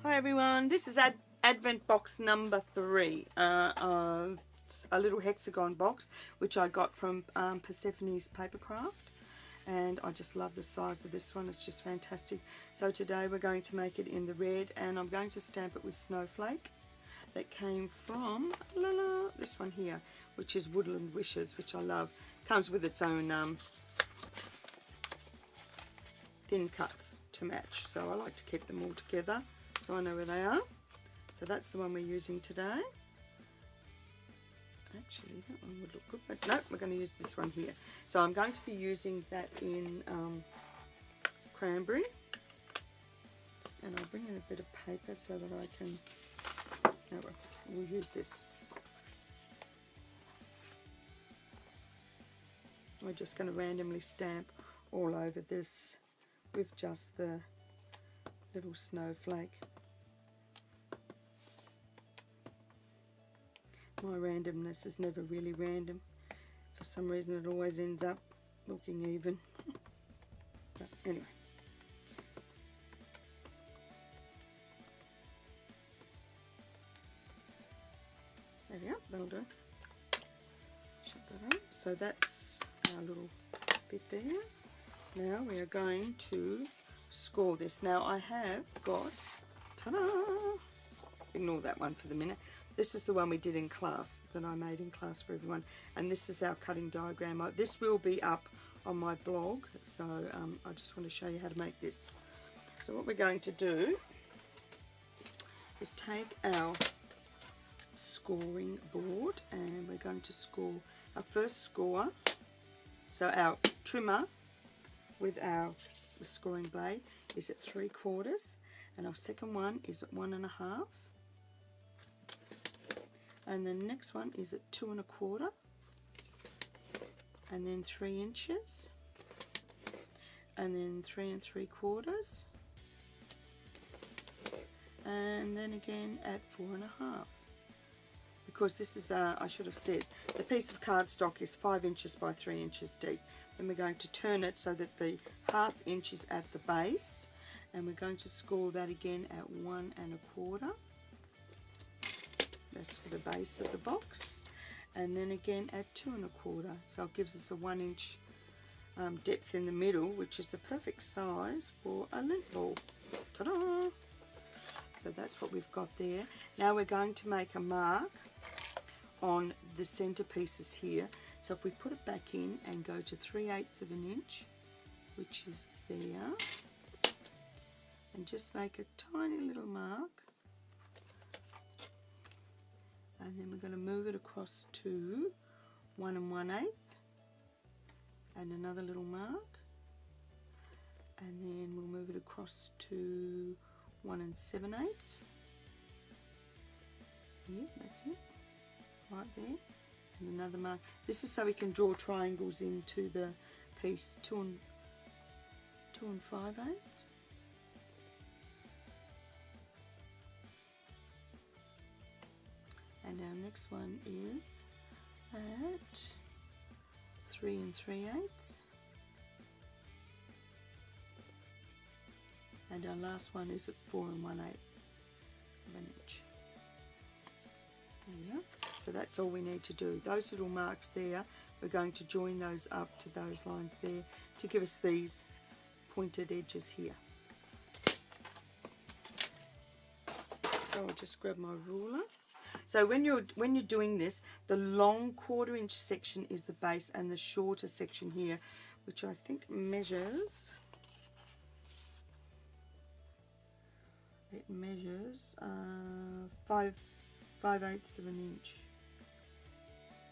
Hi everyone, this is Advent box number 3, a little hexagon box which I got from Persephone's Papercraft, and I just love the size of this one. It's just fantastic. So today we're going to make it in the red, and I'm going to stamp it with Snowflake that came from this one here, which is Woodland Wishes, which I love. Comes with its own thin cuts to match, so I like to keep them all together so I know where they are. So that's the one we're using today. Actually, that one would look good, but no, we're going to use this one here. So I'm going to be using that in cranberry, and I'll bring in a bit of paper so that I can, we'll use this. We're just going to randomly stamp all over this with just the little snowflake. My randomness is never really random. For some reason it always ends up looking even. But anyway. There we go, that'll do. Shut that up. So that's our little bit there. Now we are going to score this. Now I have got, ta-da! Ignore that one for the minute. This is the one we did in class, that I made in class for everyone, and this is our cutting diagram. This will be up on my blog, so I just want to show you how to make this. So what we're going to do is take our scoring board, and we're going to score our first score. So our trimmer with our scoring blade is at 3/4, and our second one is at 1 1/2. And the next one is at 2 1/4, and then 3 inches, and then 3 3/4, and then again at 4 1/2. Because this is, I should have said, the piece of cardstock is 5 inches by 3 inches deep. Then we're going to turn it so that the 1/2 inch is at the base, and we're going to score that again at 1 1/4. That's for the base of the box, and then again at 2 1/4. So it gives us a 1 inch depth in the middle, which is the perfect size for a lint ball. Ta-da! So that's what we've got there. Now we're going to make a mark on the center pieces here. So if we put it back in and go to 3/8 of an inch, which is there, and just make a tiny little mark. And then we're going to move it across to 1 1/8, and another little mark, and then we'll move it across to 1 7/8. Yeah, that's it, right there, and another mark. This is so we can draw triangles into the piece. 2 5/8. And our next one is at 3 3/8, and our last one is at 4 1/8 of an inch. There we go. So that's all we need to do. Those little marks there, we're going to join those up to those lines there to give us these pointed edges here. So I'll just grab my ruler. So when you're doing this, the long 1/4 inch section is the base, and the shorter section here, which I think measures, it measures 5/8 of an inch.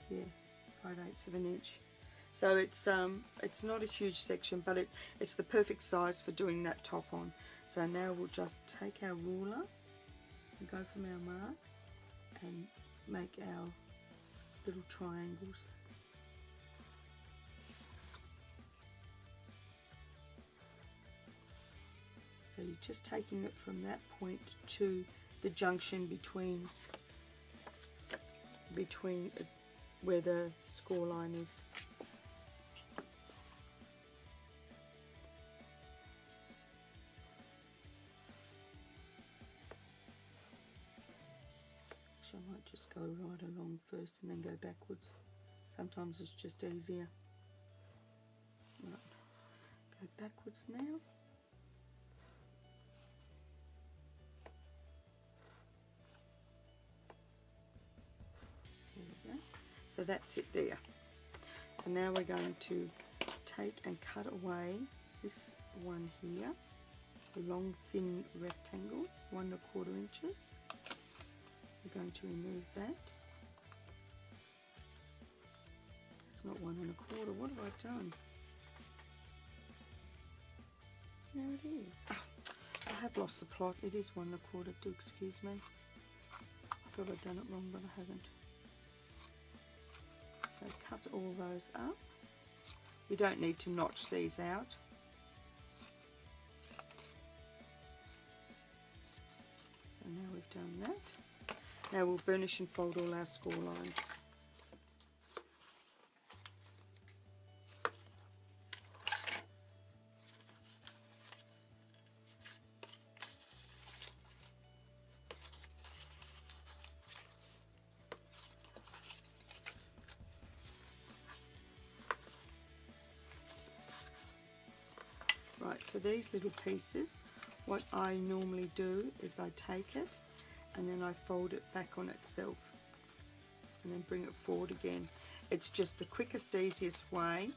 Yeah, 5/8 of an inch. So it's not a huge section, but it's the perfect size for doing that top on. So now we'll just take our ruler and go from our mark and make our little triangles. So you're just taking it from that point to the junction between where the score line is. I might just go right along first and then go backwards. Sometimes it's just easier. Right. Go backwards now. There we go. So that's it there. And now we're going to take and cut away this one here, the long thin rectangle, 1 1/4 inches. We're going to remove that. It's not 1 1/4. What have I done? There it is. Oh, I have lost the plot. It is 1 1/4. Do excuse me. I thought I'd done it wrong, but I haven't. So cut all those up. We don't need to notch these out. And now we've done that. Now we'll burnish and fold all our score lines. Right, for these little pieces, what I normally do is I take it and then I fold it back on itself and then bring it forward again. It's just the quickest, easiest way.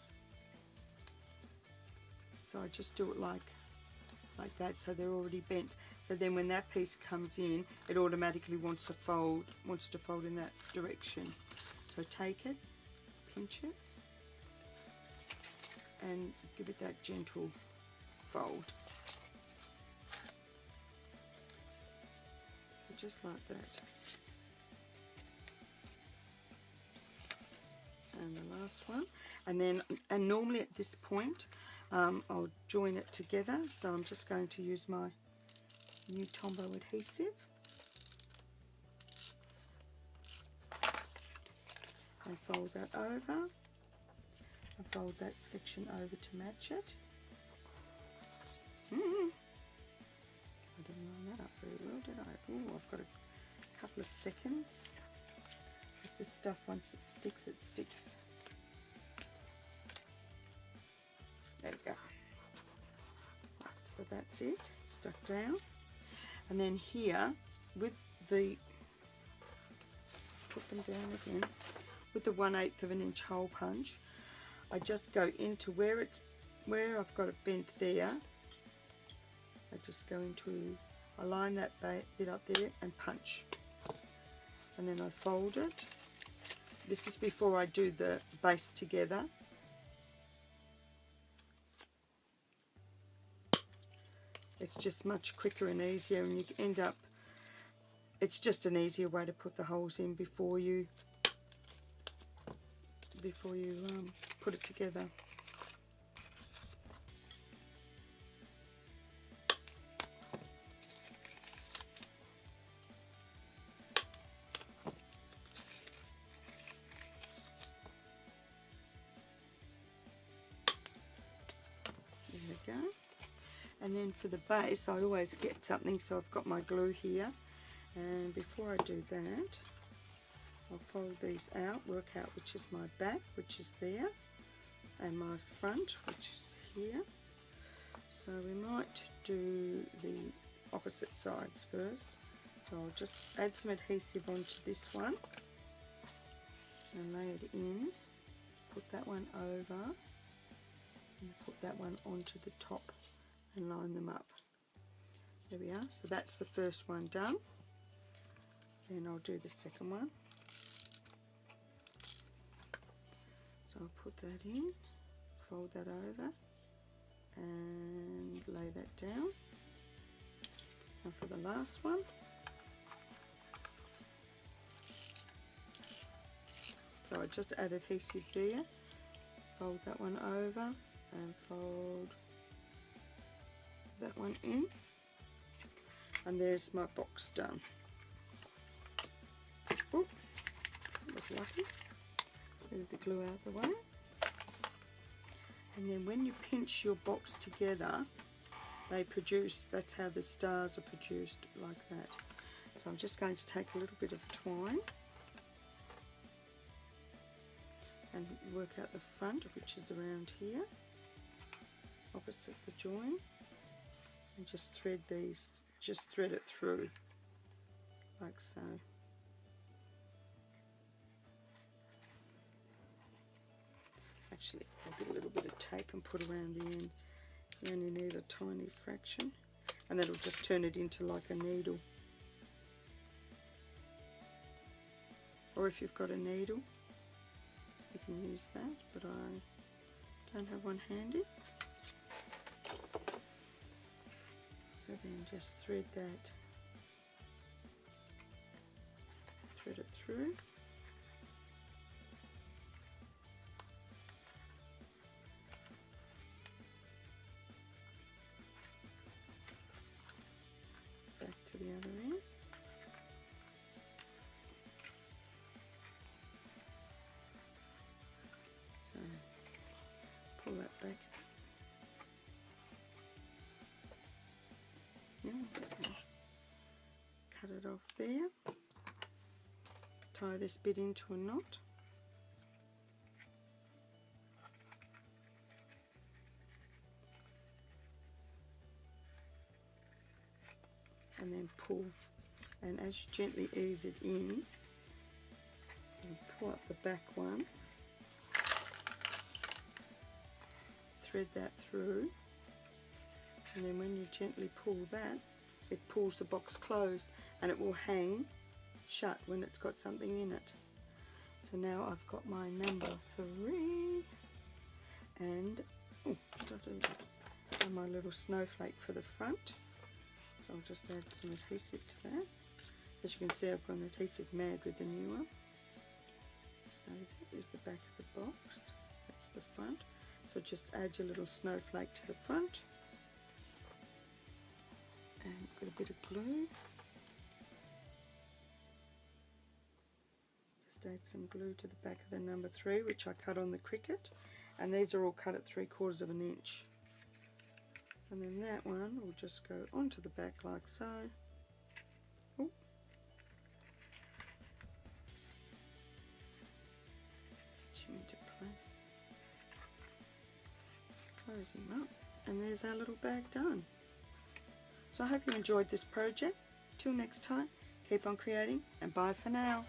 So I just do it like that, so they're already bent. So then when that piece comes in, it automatically wants to fold in that direction. So take it, pinch it, and give it that gentle fold. Just like that. And the last one. And normally at this point, I'll join it together. So I'm just going to use my new Tombow adhesive. And fold that over. And fold that section over to match it. I didn't line that up very well, did I? Oh, I've got a couple of seconds. Because this stuff, once it sticks, it sticks. There we go. Right, so that's it, stuck down. And then here, with the, put them down again, with the 1/8 of an inch hole punch, I just go into where I've got it bent there. I just go into, I line that bit up there and punch. And then I fold it. This is before I do the base together. It's just much quicker and easier, and you end up, it's just an easier way to put the holes in before you put it together. There we go. And then for the base, I always get something, so I've got my glue here. And before I do that, I'll fold these out, work out which is my back, which is there, and my front, which is here. So we might do the opposite sides first. So I'll just add some adhesive onto this one and lay it in, put that one over, and put that one onto the top and line them up. There we are. So that's the first one done. Then I'll do the second one. So I'll put that in, fold that over, and lay that down. And for the last one, so I just add adhesive there, fold that one over, and fold that one in, and there's my box done. Oh, that was lucky. Move the glue out of the way. And then when you pinch your box together, they produce, that's how the stars are produced, like that. So I'm just going to take a little bit of twine and work out the front, which is around here, opposite the join, and just thread these, just thread it through like so. Actually, I'll get a little bit of tape and put around the end. You only need a tiny fraction, and that'll just turn it into like a needle. Or if you've got a needle, you can use that, but I don't have one handy. So then just thread that, thread it through. Back to the other end. So pull that back. Yeah, cut it off there. Tie this bit into a knot. And then pull, and as you gently ease it in, you pull up the back one, thread that through, and then when you gently pull that, it pulls the box closed and it will hang shut when it's got something in it. So now I've got my number 3, and my little snowflake for the front. So I'll just add some adhesive to that. As you can see, I've gone adhesive mad with the new one. So that is the back of the box, that's the front. So just add your little snowflake to the front, and put a bit of glue. Just add some glue to the back of the number 3, which I cut on the Cricut, and these are all cut at 3/4 of an inch. And then that one will just go onto the back like so. Ooh. Get him into place. Close him up, and there's our little bag done. So I hope you enjoyed this project. Till next time, keep on creating, and bye for now.